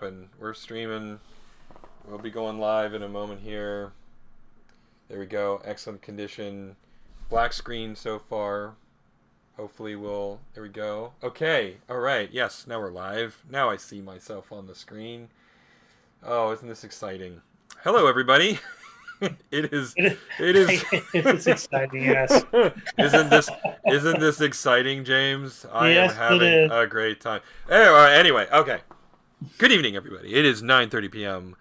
open. We're streaming. We'll be going live in a moment here. There we go. Excellent condition. Black screen so far. Hopefully we'll... There we go. Okay. All right. Yes, now we're live. Now I see myself on the screen. Oh, isn't this exciting? Hello, everybody. It is. It's exciting, yes. Isn't this exciting, James? I am Yes, it having is. a great time. Anyway, okay. Good evening, everybody. It is 9:30 p.m.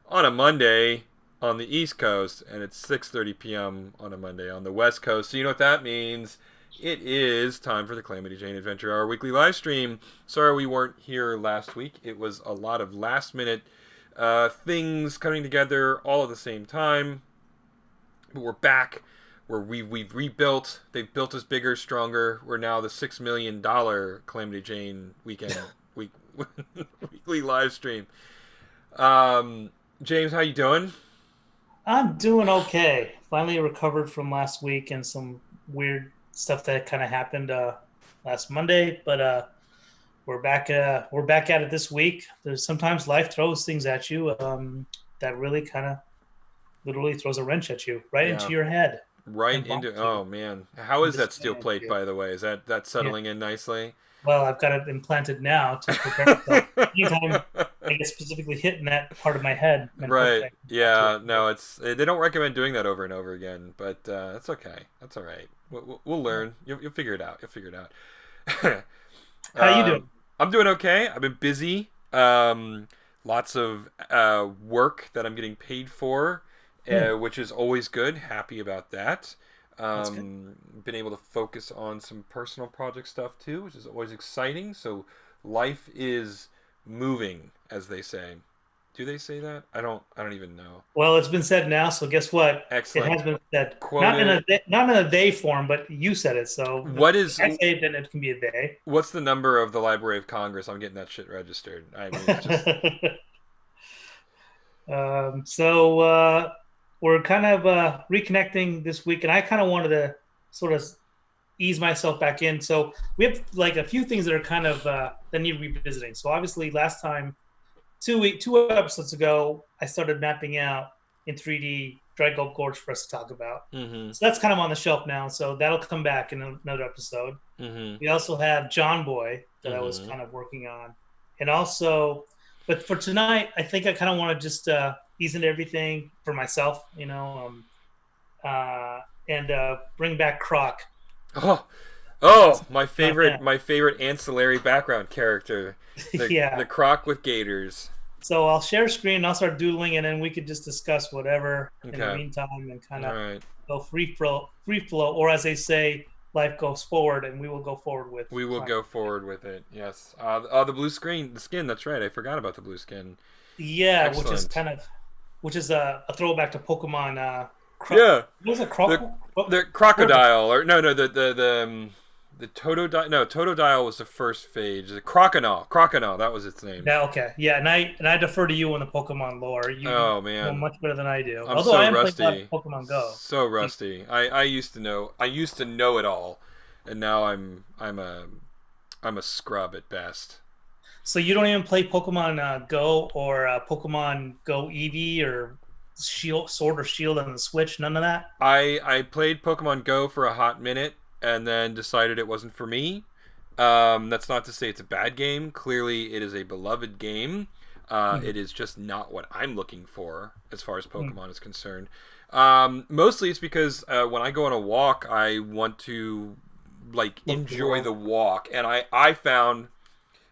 on a Monday on the East Coast, and it's 6:30 p.m. on a Monday on the West Coast. So you know what that means? It is time for the Calamity Jane Adventure Hour weekly live stream. Sorry we weren't here last week. It was a lot of last-minute things coming together all at the same time. But we're back. We've rebuilt. They've built us bigger, stronger. We're now the $6 million Calamity Jane weekend weekly live stream. James, how you doing? I'm doing okay. Finally recovered from last week and some weird stuff that kind of happened last Monday, but we're back. We're back at it this week. There's sometimes life throws things at you that really kind of literally throws a wrench at you right into your head. Right And bonks into. you Oh man, how is and that steel disorients plate, you. by the way? Is that Yeah. settling in nicely? Well, I've got it implanted now to prepare myself. Anytime I get specifically hit in that part of my head, and Right. hopefully I can get back to Yeah. it. No, it's they don't recommend doing that over and over again, but it's okay. That's all right. We'll learn. You'll figure it out. You'll figure it out. How you doing? I'm doing okay. I've been busy. Lots of work that I'm getting paid for, which is always good. Happy about that. That's good. Been able to focus on some personal project stuff too, which is always exciting. So life is moving, as they say. Do they say that? I don't even know. Well, it's been said now, so guess what? It Excellent. has been said. Quoted. Not in a they form, but you said it. So What if is I say it, then it can be a they. what's the number of the Library of Congress? I'm getting that shit registered. I mean, it's just So we're kind of reconnecting this week, and I kind of wanted to sort of ease myself back in. So we have like a few things that are kind of that need revisiting. So obviously, last time, two episodes ago, I started mapping out in 3D Dry Gulp Gorge for us to talk about. mm-hmm, So that's kind of on the shelf now. So that'll come back in another episode. mm-hmm, We also have John Boy that I was mm-hmm. kind of working on, and also, but for tonight, I think I kind of want to just ease into everything for myself, and bring back Croc. Oh, oh, Yeah. my favorite ancillary background character, the Yeah. croc with gators. So I'll share screen, and I'll start doodling, and then we could just discuss whatever in the Okay, meantime, and kind all of right. go free flow, or as they say, life goes forward, and we will go forward with We will content. go forward with it. Yes. The blue screen, the skin. That's right. I forgot about the blue skin. Yeah, Excellent. which is a throwback to Pokemon. Yeah. What was it? The What? the crocodile or no the Totodile. No, Totodile was the first phase. The Croconaw, that was its name. Yeah, okay. Yeah, and I defer to you on the Pokemon lore. You Oh know man, much better than I do. I'm Although so I am playing a lot of rusty. Pokemon Go. So rusty. I used to know. I used to know it all, and now I'm a scrub at best. So you don't even play Pokemon Go or Pokemon Go Eevee or Shield, Sword or Shield on the Switch. None of that. I played Pokemon Go for a hot minute and then decided it wasn't for me. That's not to say it's a bad game. Clearly, it is a beloved game. Mhm. It is just not what I'm looking for as far as Mhm. Pokemon is concerned. Mostly it's because when I go on a walk, I want to like Look at the enjoy world. the walk, and I found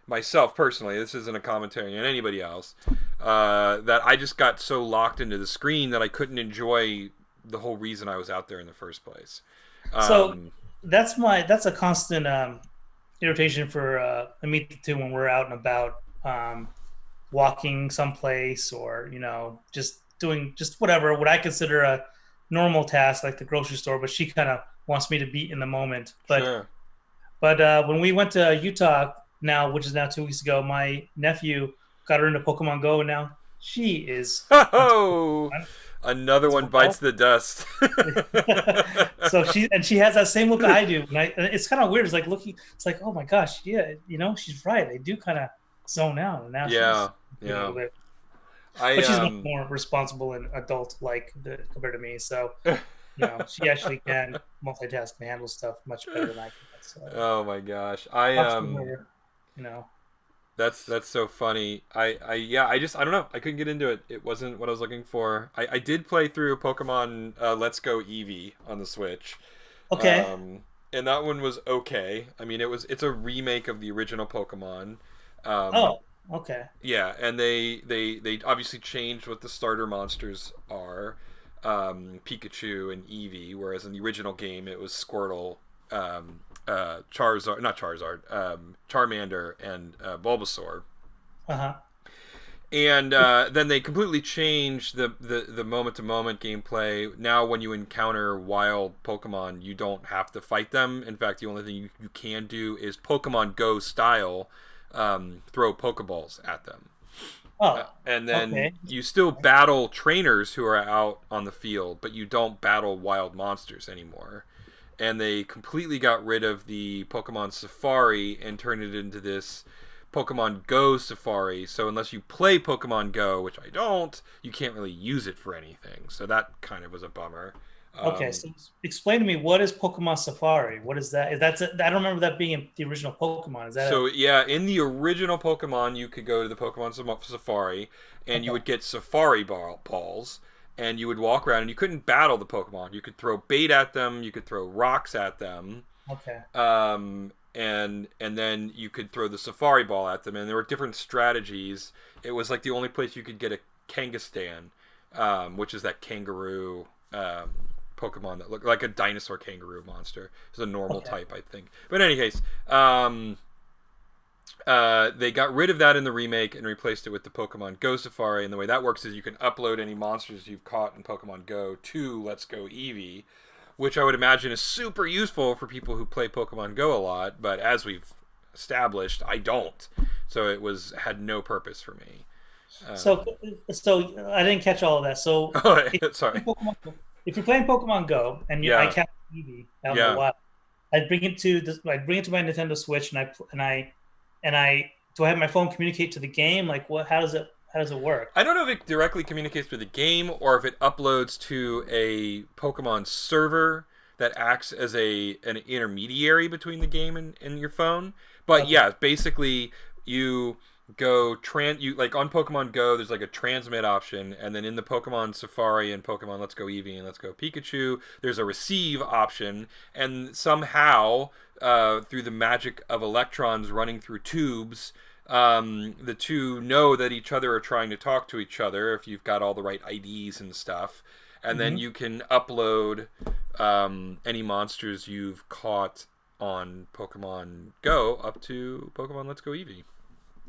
myself personally, this isn't a commentary on anybody else, that I just got so locked into the screen that I couldn't enjoy the whole reason I was out there in the first place. So Um, that's a constant irritation for me too when we're out and about, walking someplace, or just doing just whatever what I consider a normal task like the grocery store. But she kind of wants me to be in the moment. sure. But when we went to Utah now, which is now 2 weeks ago, my nephew got her into Pokemon Go, and now she is into Oh, Pokemon another as one bites well. the dust. So she has that same look I do, and it's kind of weird. It's like looking. It's like, oh my gosh, yeah, she's right. They do kind of. zone out, and now she's Yeah, a yeah. little bit, I but she's much more responsible and adult like compared to me. So she actually can multitask and handle stuff much better than I can. So Oh my gosh. I props to her. You know. That's so funny. Yeah, I don't know. I couldn't get into it. It wasn't what I was looking for. I did play through Pokemon Let's Go Eevee on the Switch. Okay. And that one was okay. I mean, it's a remake of the original Pokemon. Um, Oh. Okay. yeah, and they obviously changed what the starter monsters are. Pikachu and Eevee, whereas in the original game it was Squirtle, Charizard, not Charizard, Charmander, and Bulbasaur. Uh huh. And then they completely changed the moment to moment gameplay. Now, when you encounter wild Pokemon, you don't have to fight them. In fact, the only thing you can do is Pokemon Go style throw Pokeballs at them. Oh. And then Okay. you still battle trainers who are out on the field, but you don't battle wild monsters anymore. And they completely got rid of the Pokemon Safari and turned it into this Pokemon Go Safari. So unless you play Pokemon Go, which I don't, you can't really use it for anything. So that kind of was a bummer. Okay. So explain to me, what is Pokemon Safari? What is that? Is that's I don't remember that being in the original Pokemon. Is that So yeah, in the original Pokemon, you could go to the Pokemon Safari, a and you okay? would get Safari balls, and you would walk around, and you couldn't battle the Pokemon. You could throw bait at them, you could throw rocks at them, Okay. and then you could throw the Safari ball at them, and there were different strategies. It was like the only place you could get a Kangaskhan, which is that kangaroo. Pokemon that looked like a dinosaur kangaroo monster. It's a normal Okay. type, I think. But in any case, they got rid of that in the remake and replaced it with the Pokemon Go Safari. And the way that works is you can upload any monsters you've caught in Pokemon Go to Let's Go Eevee, which I would imagine is super useful for people who play Pokemon Go a lot. But as we've established, I don't. So it had no purpose for me. So, so I didn't catch all of that. So, if Sorry. if you're playing Pokemon Go and I Yeah. catch Eevee out in the Yeah. wild, I'd bring it to my Nintendo Switch, and do I have my phone communicate to the game? Like, what? How does it work? I don't know if it directly communicates with the game or if it uploads to a Pokemon server that acts as an intermediary between the game and your phone. But Okay. yeah, basically you you like on Pokemon Go there's like a transmit option, and then in the Pokemon Safari and Pokemon Let's Go Eevee and Let's Go Pikachu there's a receive option, and somehow through the magic of electrons running through tubes, the two know that each other are trying to talk to each other if you've got all the right IDs and stuff. And then Hmm. you can upload any monsters you've caught on Pokemon Go up to Pokemon Let's Go Eevee.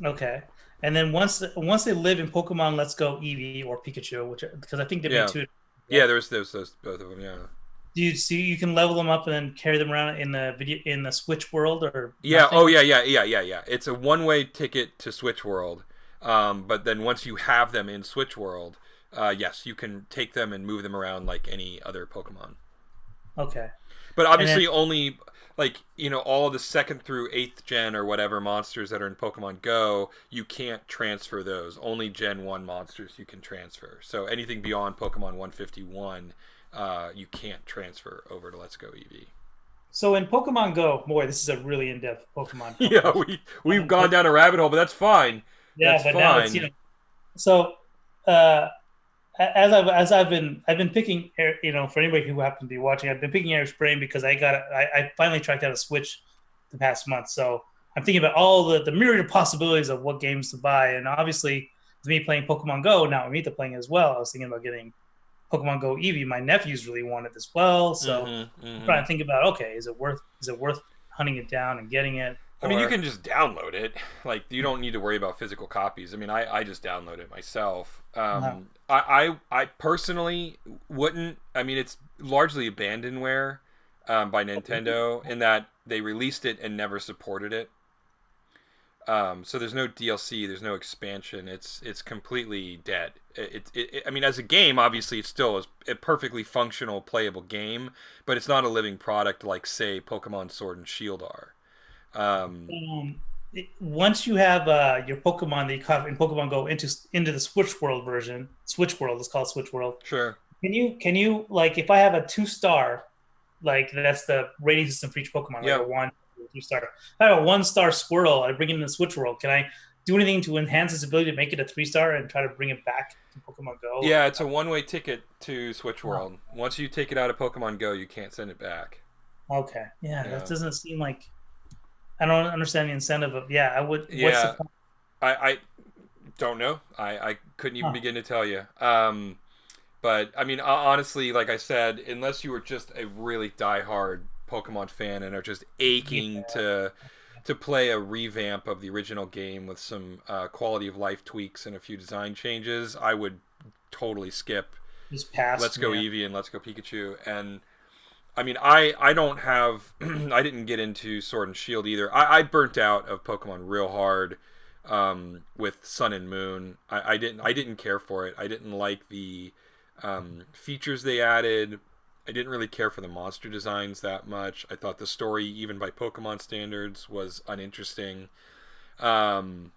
Okay. And then once they live in Pokemon Let's Go Eevee or Pikachu, which because I think they made Yeah, two. yeah. Right? There's those both of them. Yeah, Do you see you can level them up and then carry them around in the Switch world or yeah. Oh nothing? yeah, yeah. It's a one-way ticket to Switch World. But then once you have them in Switch World, yes, you can take them and move them around like any other Pokemon. Okay. But And then obviously, only like all of the second through eighth gen or whatever monsters that are in Pokemon Go, you can't transfer those. Only Gen 1 monsters you can transfer. So anything beyond Pokemon 151, you can't transfer over to Let's Go Eevee. so in Pokemon Go, boy, this is a really in-depth Pokemon Yeah, question. we've gone down a rabbit hole, but that's fine. Yeah, That's but now it's fine. so uh I've been picking for anybody who happens to be watching, I've been picking Eric's brain because I finally tracked out a Switch the past month. So I'm thinking about all the myriad of possibilities of what games to buy, and obviously with me playing Pokemon Go now, Amita playing as well, I was thinking about getting Pokemon Go Eevee. My nephews really want it as well, so Mm-hmm. I'm Mm-hmm. trying to think about, okay, is it worth hunting it down and getting it, I mean, you or can just download it. Like, you don't need to worry about physical copies. I mean, I just download it myself. uh, I personally wouldn't. I mean, it's largely abandonware by Nintendo in that they released it and never supported it. So there's no DLC, there's no expansion. It's completely dead. I mean, as a game, obviously, it's still a perfectly functional, playable game, but it's not a living product like, say, Pokemon Sword and Shield are. Um, um, once you have your Pokemon that you caught in Pokemon Go into the Switch World version, Switch World, let's call it Switch World. Sure. Can you like if I have a 2 star, like that's the rating system for each Pokemon, like a Yeah. 1 2 star. If I have a 1 star Squirtle, I bring it in the Switch World. Can I do anything to enhance its ability to make it a 3 star and try to bring it back to Pokemon Go? Yeah, it's a one-way ticket to Switch Oh, World. Once you take it out of Pokemon Go, you can't send it back. okay, yeah, that Yeah. doesn't seem like I don't understand the incentive of yeah. I would. What's the Yeah. point? I don't know. I couldn't even Huh. begin to tell you. But I mean, honestly, like I said, unless you were just a really die-hard Pokemon fan and are just Yeah, aching to play a revamp of the original game with some quality of life tweaks and a few design changes, I would totally skip just past. Let's Go Yeah. Eevee and Let's Go Pikachu. And I mean, I don't have I didn't get into Sword and Shield either. I burnt out of Pokemon real hard with Sun and Moon. I didn't care for it. I didn't like the features they added. I didn't really care for the monster designs that much. I thought the story, even by Pokemon standards, was uninteresting. Um,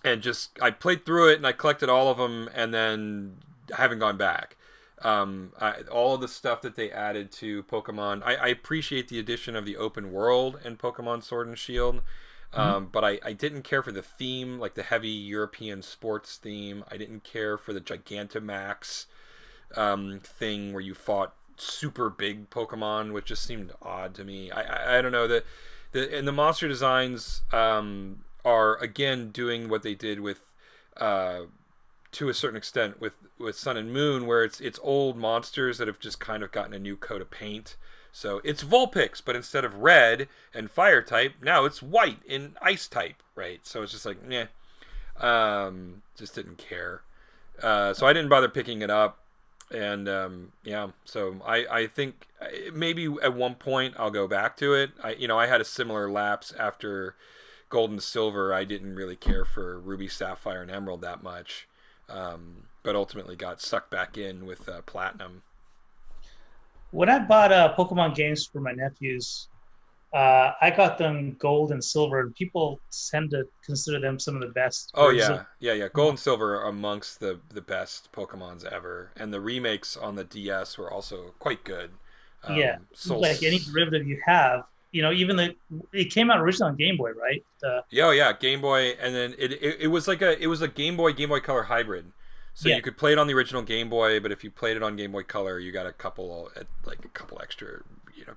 and just I played through it and I collected all of them, and then I haven't gone back. All of the stuff that they added to Pokemon, I appreciate the addition of the open world in Pokemon Sword and Shield, Mhm. but I didn't care for the theme, like the heavy European sports theme. I didn't care for the Gigantamax thing where you fought super big Pokemon, which just seemed odd to me. I don't know and the monster designs are again doing what they did with uh, to a certain extent with Sun and Moon, where it's old monsters that have just kind of gotten a new coat of paint. So it's Vulpix, but instead of red and fire type, now it's white and ice type, right? So it's just like, yeah, just didn't care. So I didn't bother picking it up, and yeah, so I think maybe at one point I'll go back to it. I had a similar lapse after Gold and Silver. I didn't really care for Ruby, Sapphire, and Emerald that much, but ultimately got sucked back in with Platinum. When I bought Pokemon games for my nephews, I got them gold and silver, and people tend to consider them some of the best Oh versions of. yeah, yeah, yeah. Gold and Silver are amongst the best Pokemons ever, and the remakes on the DS were also quite good. Yeah, Soul. like any derivative you have, even the it came out originally on Game Boy, right? Yeah, oh yeah, Game Boy, and then it was like it was a Game Boy Color hybrid. So Yeah, you could play it on the original Game Boy, but if you played it on Game Boy Color, you got a couple extra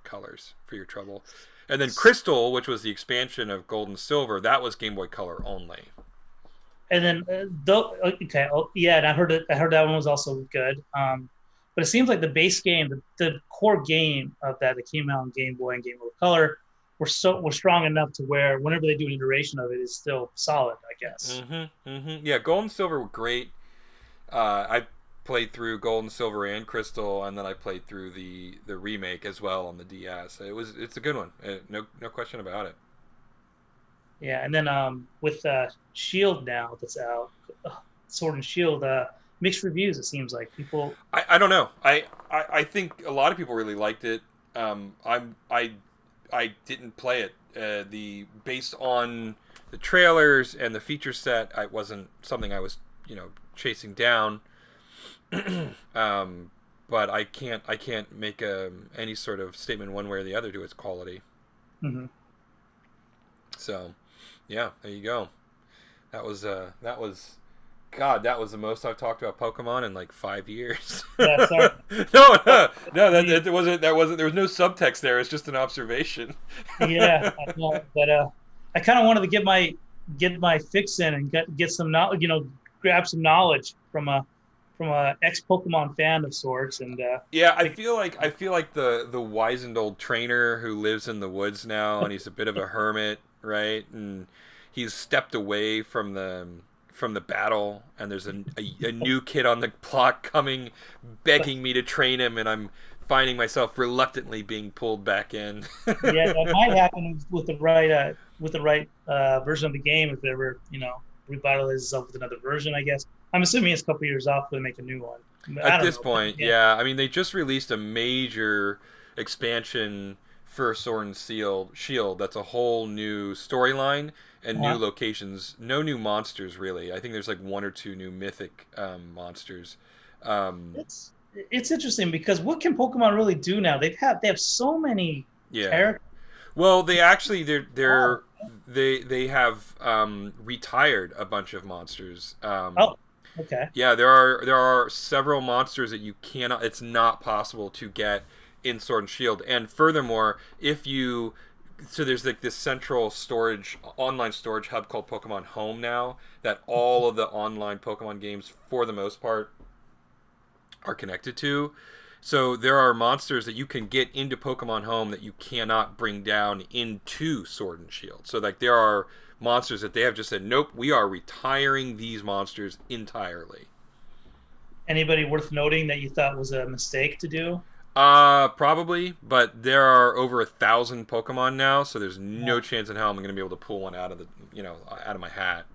colors for your trouble. And then Crystal, which was the expansion of Gold and Silver, that was Game Boy Color only. and then though okay, oh, yeah, and I heard that one was also good. But it seems like the base game, the core game of that came out on Game Boy and Game Boy Color were strong enough to where whenever they do an iteration of it, it's still solid, I guess. Yeah, Gold and Silver were great. I played through Gold and Silver and Crystal, and then I played through the remake as well on the DS. It's a good one, no question about it. Yeah, and then with Shield now that's out, Sword and Shield, mixed reviews. It seems like people. I don't know. I think a lot of people really liked it. I didn't play it. The based on the trailers and the feature set, it wasn't something I was chasing down. But I can't make any sort of statement one way or the other to its quality. Mhm. So, yeah, there you go. God, that was the most I've talked about Pokemon in like 5 years. Yeah, sorry. No, that wasn't. There was no subtext there. It's just an observation. Yeah, I know, but I kind of wanted to get my fix in and get some knowledge, grab some knowledge from a ex Pokemon fan of sorts, and Yeah, I feel like the wizened old trainer who lives in the woods now, and he's a bit of a hermit, right? And he's stepped away from the battle, and there's a new kid on the block coming, begging me to train him, and I'm finding myself reluctantly being pulled back in. yeah, that might happen with the right version of the game if it ever revitalizes itself with another version. I guess I'm assuming it's a couple years off to make a new one. I At don't this know. point, Yeah, yeah. I mean, they just released a major expansion for Sword and Shield. That's a whole new storyline and new Uh-huh. locations. No new monsters really. I think there's like one or two new mythic monsters. Um, It's it's interesting because what can Pokemon really do now? They have so many yeah. characters. Well, they actually Oh, they have retired a bunch of monsters. oh, okay. Yeah, there are several monsters that you cannot. It's not possible to get in Sword and Shield. And furthermore, if you so there's like this central storage online storage hub called Pokemon Home now that all of the online Pokemon games for the most part are connected to. So there are monsters that you can get into Pokemon Home that you cannot bring down into Sword and Shield. So like there are monsters that they have just said, nope, we are retiring these monsters entirely. Anybody worth noting that you thought was a mistake to do? Probably, but there are over 1,000 Pokemon now, so there's Yeah. no chance in hell I'm going to be able to pull one out of the, out of my hat.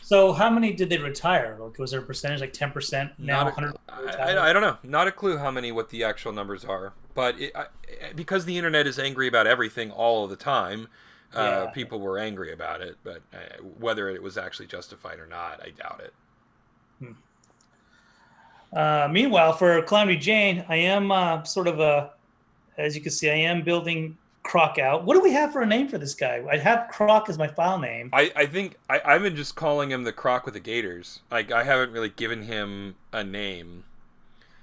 So how many did they retire? Like, was there a percentage, like 10% now, Not 100 I retired? don't know. Not a clue how many, what the actual numbers are. But because the internet is angry about everything all of the time, Yeah. people were angry about it. But whether it was actually justified or not, I doubt it. Hmm. Meanwhile, for Calamity Jane, I am as you can see, I am building Croc out. What do we have for a name for this guy? I have Croc as my file name. I think I've been just calling him the Croc with the Gators. Like I haven't really given him a name.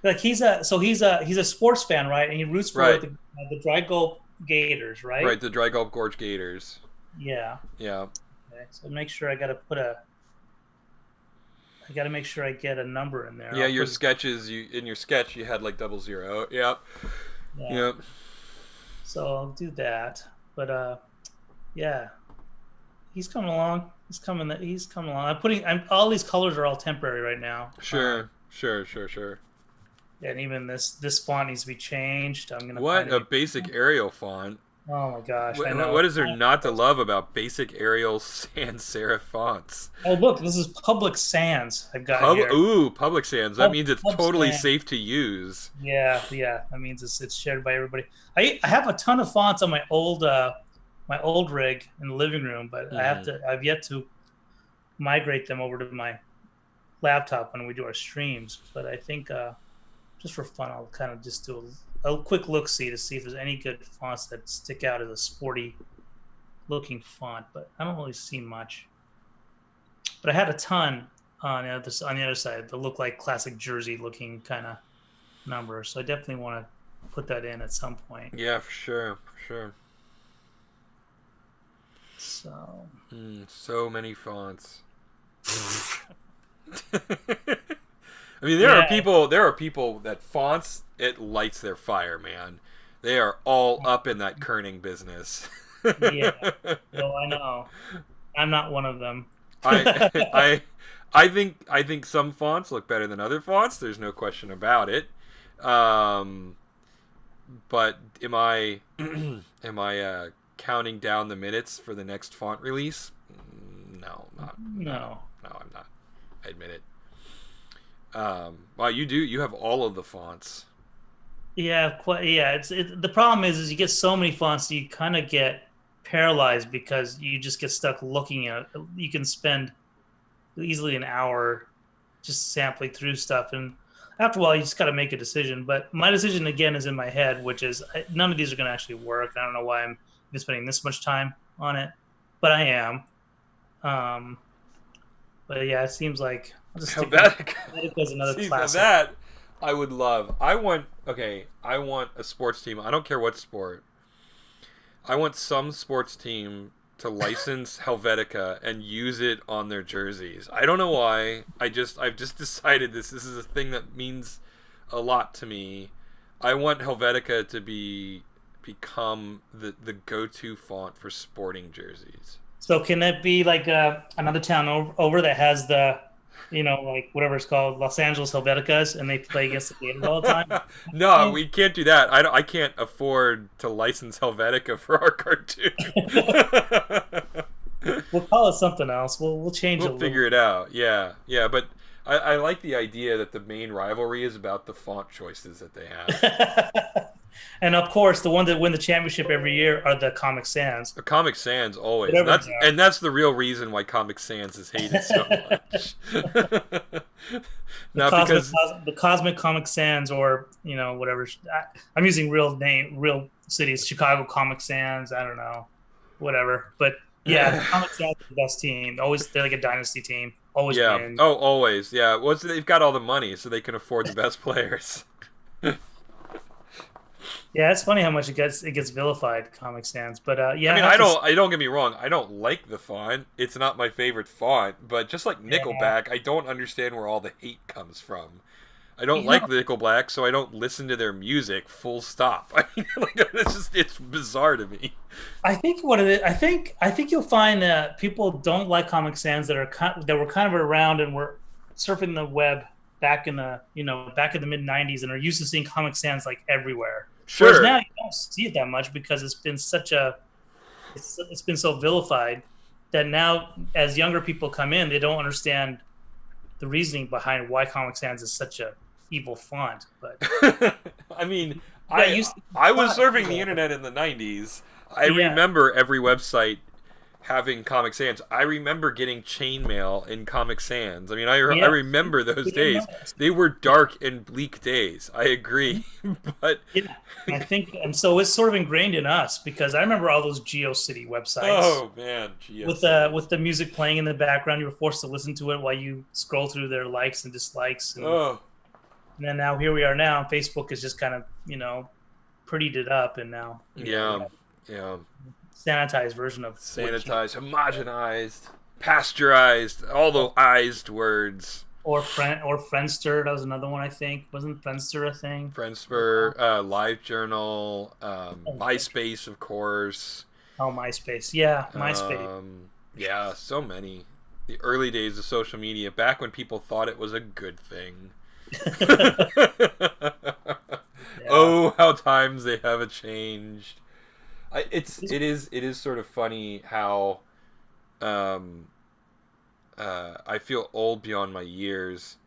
Like he's a sports fan, right? And he roots for Right, the Dry Gulp Gators, right. right? The Dry Gulp Gorge Gators. Yeah. Yeah. Okay. So make sure I got to make sure I get a number in there. Yeah, I'll your put sketches, in your sketch you had like 00. Yep. yeah. Yep. So I'll do that. But yeah, he's coming along. He's coming along. I'm all these colors are all temporary right now. Sure. And even this font needs to be changed. I'm gonna What find a it. basic Arial font. Oh my gosh, I What know. is there not to love about basic Arial sans serif fonts? Oh look, this is Public Sans I've got here. Public Sans. That Pub, means it's Pub totally Sans. safe to use. Yeah. That means it's shared by everybody. I have a ton of fonts on my old rig in the living room, but Hmm. I've yet to migrate them over to my laptop when we do our streams. But I think just for fun, I'll kind of just do a quick look see to see if there's any good fonts that stick out as a sporty looking font. But I don't really see much. But I had a ton on the other side that look like classic Jersey looking kind of numbers. So I definitely want to put that in at some point. Yeah, for sure. For sure. So So many fonts. I mean, there are yeah, people. There are people that fonts it lights their fire, man. They are all up in that kerning business. yeah. Well, I know. I'm not one of them. I I I think some fonts look better than other fonts. There's no question about it. Um, but am I am I counting down the minutes for the next font release? No, not No. no. I'm not. I admit it. Wow, you do. You have all of the fonts. Yeah, quite. Yeah, the problem is you get so many fonts that you kind of get paralyzed because you just get stuck looking at it. You can spend easily an hour just sampling through stuff, and after a while, you just got to make a decision. But my decision again is in my head, which is none of these are going to actually work. I don't know why I'm even spending this much time on it, but I am. Um, but yeah, it seems like I'll just stick with Helvetica. Helvetica as another See, now classic. that I would love. I want a sports team. I don't care what sport. I want some sports team to license Helvetica and use it on their jerseys. I don't know why. I've just decided this is a thing that means a lot to me. I want Helvetica to become the go-to font for sporting jerseys. So can it be like another town over that has like whatever it's called, Los Angeles Helveticas, and they play against the Gators all the time? No, we can't do that. I can't afford to license Helvetica for our cartoon. We'll call it something else. We'll change it a We'll figure it out. Yeah, but I like the idea that the main rivalry is about the font choices that they have. little. And of course, the one that win the championship every year are the Comic Sans. Comic Sans always. Whatever That's the real reason why Comic Sans is hated so they are. much. Not because The Cosmic Comic Sans, or whatever. I'm using real cities. Chicago Comic Sans. I don't know, whatever. But yeah, the Comic Sans is the best team. Always, they're like a dynasty team. Always yeah. win. Oh, always. Yeah. Well, they've got all the money, so they can afford the best players. Yeah, it's funny how much it gets vilified, Comic Sans. But yeah, I mean, I don't get me wrong. I don't like the font. It's not my favorite font. But just like Nickelback, I don't understand where all the hate comes from. I don't like Nickelback, so I don't listen to their music. Full stop. I mean, it's bizarre to me. I think what it is, I think you'll find that people don't like Comic Sans that were kind of around and were surfing the web back in the back in the mid '90s and are used to seeing Comic Sans like everywhere. Sure. Whereas now you don't see it that much because it's been it's been so vilified that now as younger people come in, they don't understand the reasoning behind why Comic Sans is such a evil font. But I mean, yeah, I was surfing the internet in the '90s. I remember every website having Comic Sans. I remember getting chainmail in Comic Sans. I mean, I remember those days. They were dark and bleak days. I agree, but yeah, I think, and so it's sort of ingrained in us because I remember all those GeoCity websites. Oh man, with the music playing in the background, you were forced to listen to it while you scroll through their likes and dislikes. And then now here we are. Now Facebook is just kind of prettied it up, and now yeah. sanitized version of homogenized, pasteurized, all the ized words. Or Friendster, that was another one, I think. Wasn't Friendster a thing? Friendster, LiveJournal, MySpace, of course. Oh, MySpace. Yeah, MySpace. Yeah, so many. The early days of social media, back when people thought it was a good thing. Oh, how times they have changed. It is sort of funny how I feel old beyond my years,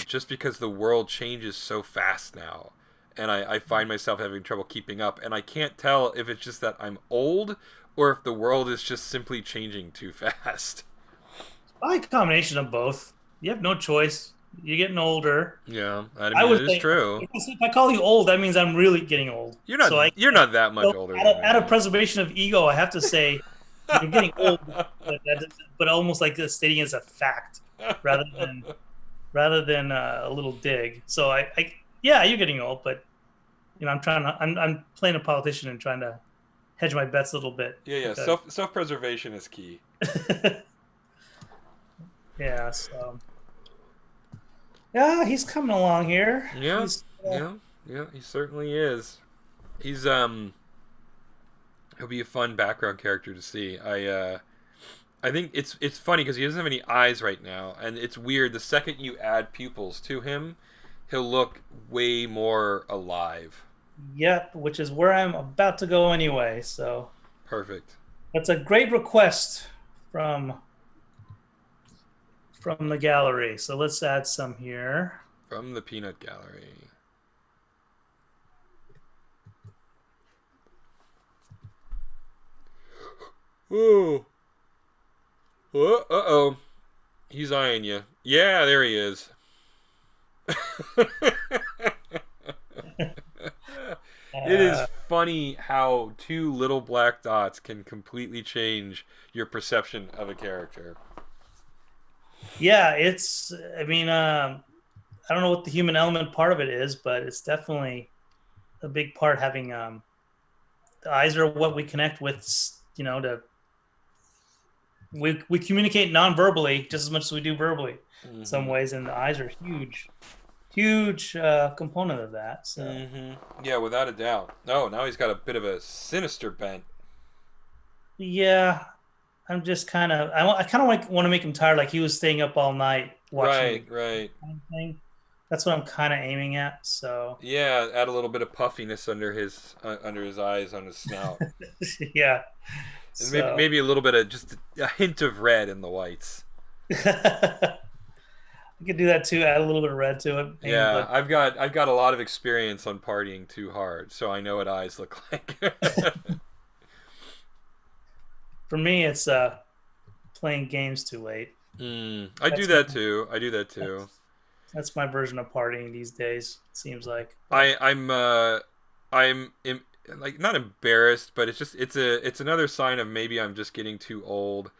just because the world changes so fast now, and I find myself having trouble keeping up, and I can't tell if it's just that I'm old or if the world is just simply changing too fast. Probably a combination of both. You have no choice. You're getting older. Yeah, I mean, it is true. If I call you old, that means I'm really getting old. You're not. You're not that much older. Out of preservation of ego, I have to say you're getting old, but almost like stating as a fact rather than a little dig. So yeah, you're getting old, but I'm playing a politician and trying to hedge my bets a little bit. Yeah. Self-preservation is key. Yeah. So. Yeah, he's coming along here. Yeah, he certainly is. He's he'll be a fun background character to see. I think it's funny because he doesn't have any eyes right now, and it's weird. The second you add pupils to him, he'll look way more alive. Yep, which is where I'm about to go anyway. So perfect. That's a great request from the gallery. So let's add some here. From the Peanut Gallery. Ooh. Uh-oh. He's eyeing you. Yeah, there he is. It is funny how two little black dots can completely change your perception of a character. Yeah, I don't know what the human element part of it is, but it's definitely a big part having the eyes are what we connect with, we communicate non-verbally just as much as we do verbally in some ways, and the eyes are huge component of that. So yeah, without a doubt. No, now he's got a bit of a sinister bent. Yeah. I'm just kind of want to make him tired, like he was staying up all night watching. Right. Kind of thing. That's what I'm kind of aiming at. So yeah, add a little bit of puffiness under his eyes, on his snout. Yeah, and maybe a little bit of just a hint of red in the whites. You could do that too. Add a little bit of red to it, maybe. Yeah, But I've got a lot of experience on partying too hard, so I know what eyes look like. for me, it's playing games too late. I do That's my that too. I do that too. that's, that's my version of partying these days. Seems like, but I'm like not embarrassed, but it's another sign of maybe I'm just getting too old.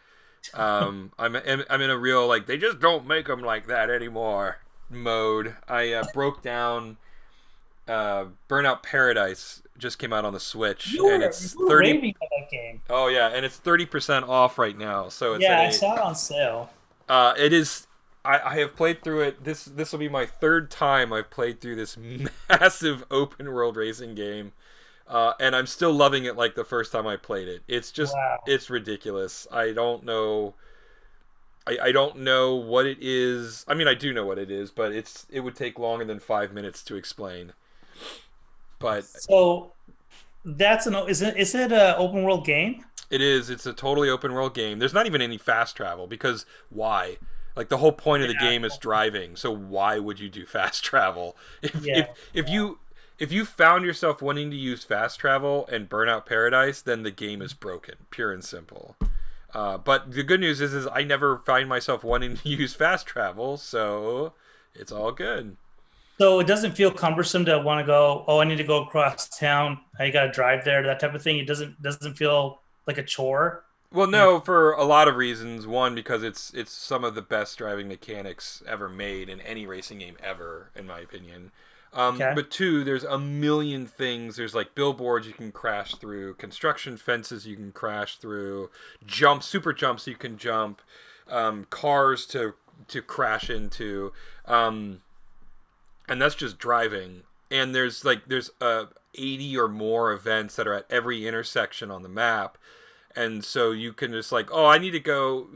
I'm in a real like they just don't make them like that anymore mode. I broke down Burnout Paradise just came out on the Switch and you it's were 30. raving about that game. Oh yeah, and it's 30% off right now. So it's at Yeah, I a saw it on sale. it is. I have played through it. This will be my third time I've played through this massive open world racing game, and I'm still loving it like the first time I played it. Wow. It's ridiculous. I don't know. I don't know what it is. I mean, I do know what it is, but it would take longer than 5 minutes to explain. But So that's an is it a open world game? it is. It's a totally open world game. There's not even any fast travel because why? Like the whole point of the Yeah, game is driving. So why would you do fast travel? If yeah. if if you if you found yourself wanting to use fast travel and Burnout Paradise, then the game is broken, pure and simple. But the good news is I never find myself wanting to use fast travel, so it's all good. So it doesn't feel cumbersome to want to go. Oh, I need to go across town. I got to drive there. That type of thing. It doesn't feel like a chore. Well, When you no, for a lot of reasons. One, because it's some of the best driving mechanics ever made in any racing game ever, in my opinion. okay. But two, there's a million things. There's like billboards you can crash through, construction fences you can crash through, super jumps you can jump, cars to crash into, um, and that's just driving. And there's 80 or more events that are at every intersection on the map, and so you can just like, oh, I need to go,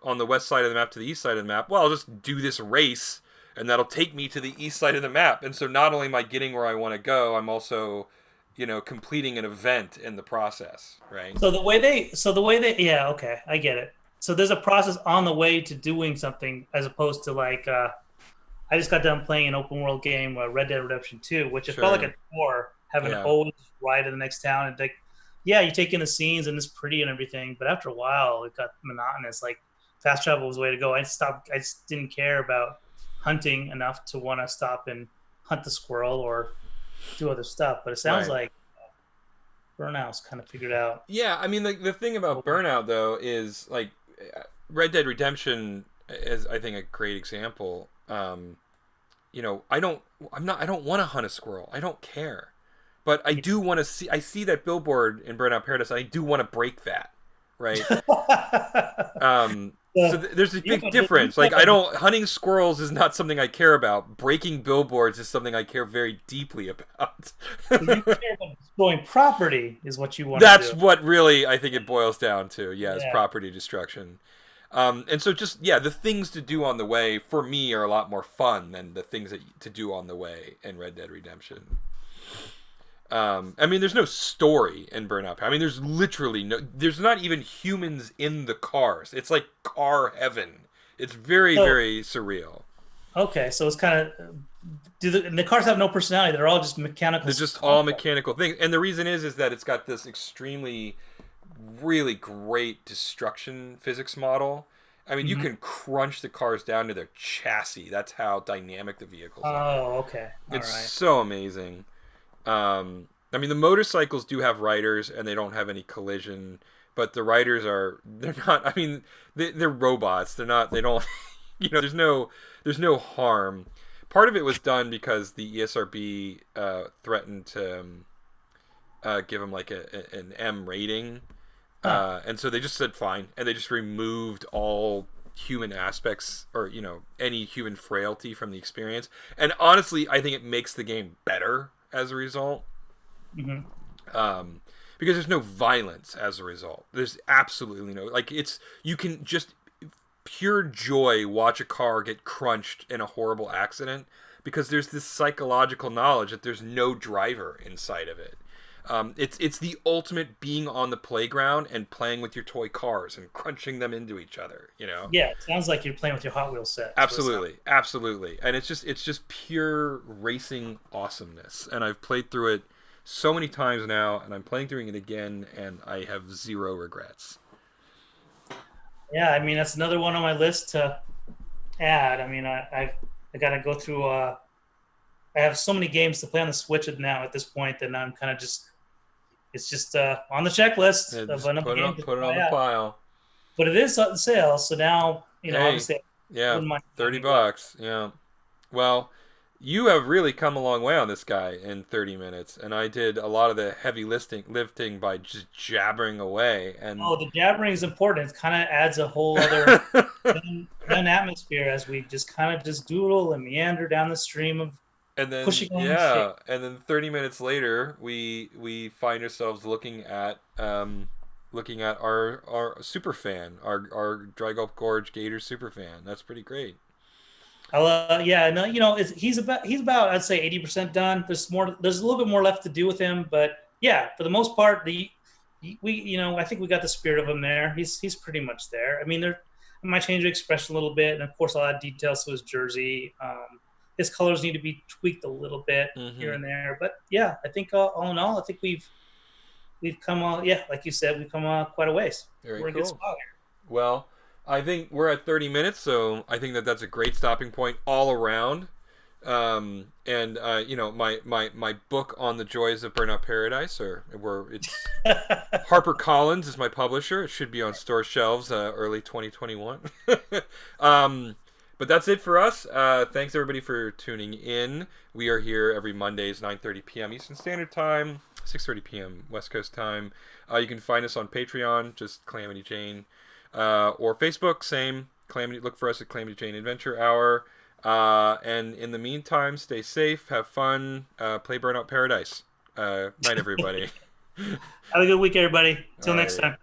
on the west side of the map to the east side of the map. Well, I'll just do this race, and that'll take me to the east side of the map. And so not only am I getting where I want to go, I'm also, completing an event in the process, right? So the way they, yeah, okay, I get it. So there's a process on the way to doing something as opposed to like, I just got done playing an open world game, Red Dead Redemption 2, which it felt like Sure. a chore having to Yeah. always ride to the next town and like, yeah, you take in the scenes and it's pretty and everything, but after a while it got monotonous. Like fast travel was the way to go. I stopped. I just didn't care about hunting enough to want to stop and hunt the squirrel or do other stuff. But it sounds Right. like Burnout's kind of figured out. Yeah, I mean, the thing about Burnout though is like Red Dead Redemption is I think a great example. I don't want to hunt a squirrel. I don't care, but I do want to see. I see that billboard in Burnout Paradise. And I do want to break that, right? So there's a Yeah, big but difference. Like I don't hunting squirrels is not something I care about. Breaking billboards is something I care very deeply about. you care about destroying property is what you want That's to do. what really I think it boils down to. Yeah, is Yeah. property destruction. And so just yeah, the things to do on the way for me are a lot more fun than the things to do on the way in Red Dead Redemption. I mean, there's no story in Burnout. I mean, there's literally no. There's not even humans in the cars. It's like car heaven. It's very So very surreal. okay, so it's kind of and the cars have no personality. They're all just mechanical They're just all constructs. mechanical things, and the reason is that it's got this extremely, really great destruction physics model. I mean, you Mhm. can crunch the cars down to their chassis. That's how dynamic the vehicles are. Oh, okay. All It's right. so amazing. I mean, the motorcycles do have riders, and they don't have any collision. But the riders they're not. I mean, they're robots. They're not. They don't. There's no harm. Part of it was done because the ESRB threatened to give them like an M rating, Huh. and so they just said fine, and they just removed all human aspects or any human frailty from the experience. And honestly, I think it makes the game better as a result, Hmm. um, because there's no violence as a result. There's absolutely no like it's you can just pure joy watch a car get crunched in a horrible accident because there's this psychological knowledge that there's no driver inside of it. It's the ultimate being on the playground and playing with your toy cars and crunching them into each other. You know. Yeah, it sounds like you're playing with your Hot Wheels set. Absolutely, absolutely, and it's just pure racing awesomeness. And I've played through it so many times now, and I'm playing through it again, and I have zero regrets. Yeah, I mean that's another one on my list to add. I mean, I got to go through. I have so many games to play on the Switch now at this point that I'm kind of just it's just on the checklist Yeah, of just another game to put it on try the out. pile. But it is on sale, so now Hey, obviously I yeah, wouldn't mind 30 finding it. bucks. Yeah. Well, you have really come a long way on this guy in 30 minutes, and I did a lot of the heavy lifting by just jabbering away. And Oh, the jabbering is important. It kind of adds a whole other fun atmosphere as we just kind of just doodle and meander down the stream of and then pushing on shape. yeah, and then 30 minutes later, we find ourselves looking at our super fan, our Dry Gulp Gorge Gator super fan. That's pretty great. Yeah, no, he's about I'd say 80% done. There's a little bit more left to do with him, but yeah, for the most part, the we I think we got the spirit of him there. He's pretty much there. I mean, I might change the expression a little bit, and of course, I'll add details to his jersey. His colors need to be tweaked a little bit here Mm-hmm. and there, but yeah, I think all in all, I think we've come yeah, like you said, we've come quite a ways. Very We're in a good cool. spot Well, I think we're at 30 minutes, so I think that that's a great stopping point all around. And my book on the joys of Burnout Paradise, or where it's here. Harper Collins is my publisher. It should be on store shelves early 2021. um, but that's it for us. Thanks everybody for tuning in. We are here every Mondays, 9:30 p.m. Eastern Standard Time, 6:30 p.m. West Coast time. You can find us on Patreon, just Calamity Jane, or Facebook, same. Calamity. Look for us at Calamity Jane Adventure Hour. And in the meantime, stay safe, have fun, play Burnout Paradise. Night, everybody. Have a good week, everybody. Till next Alrighty. time.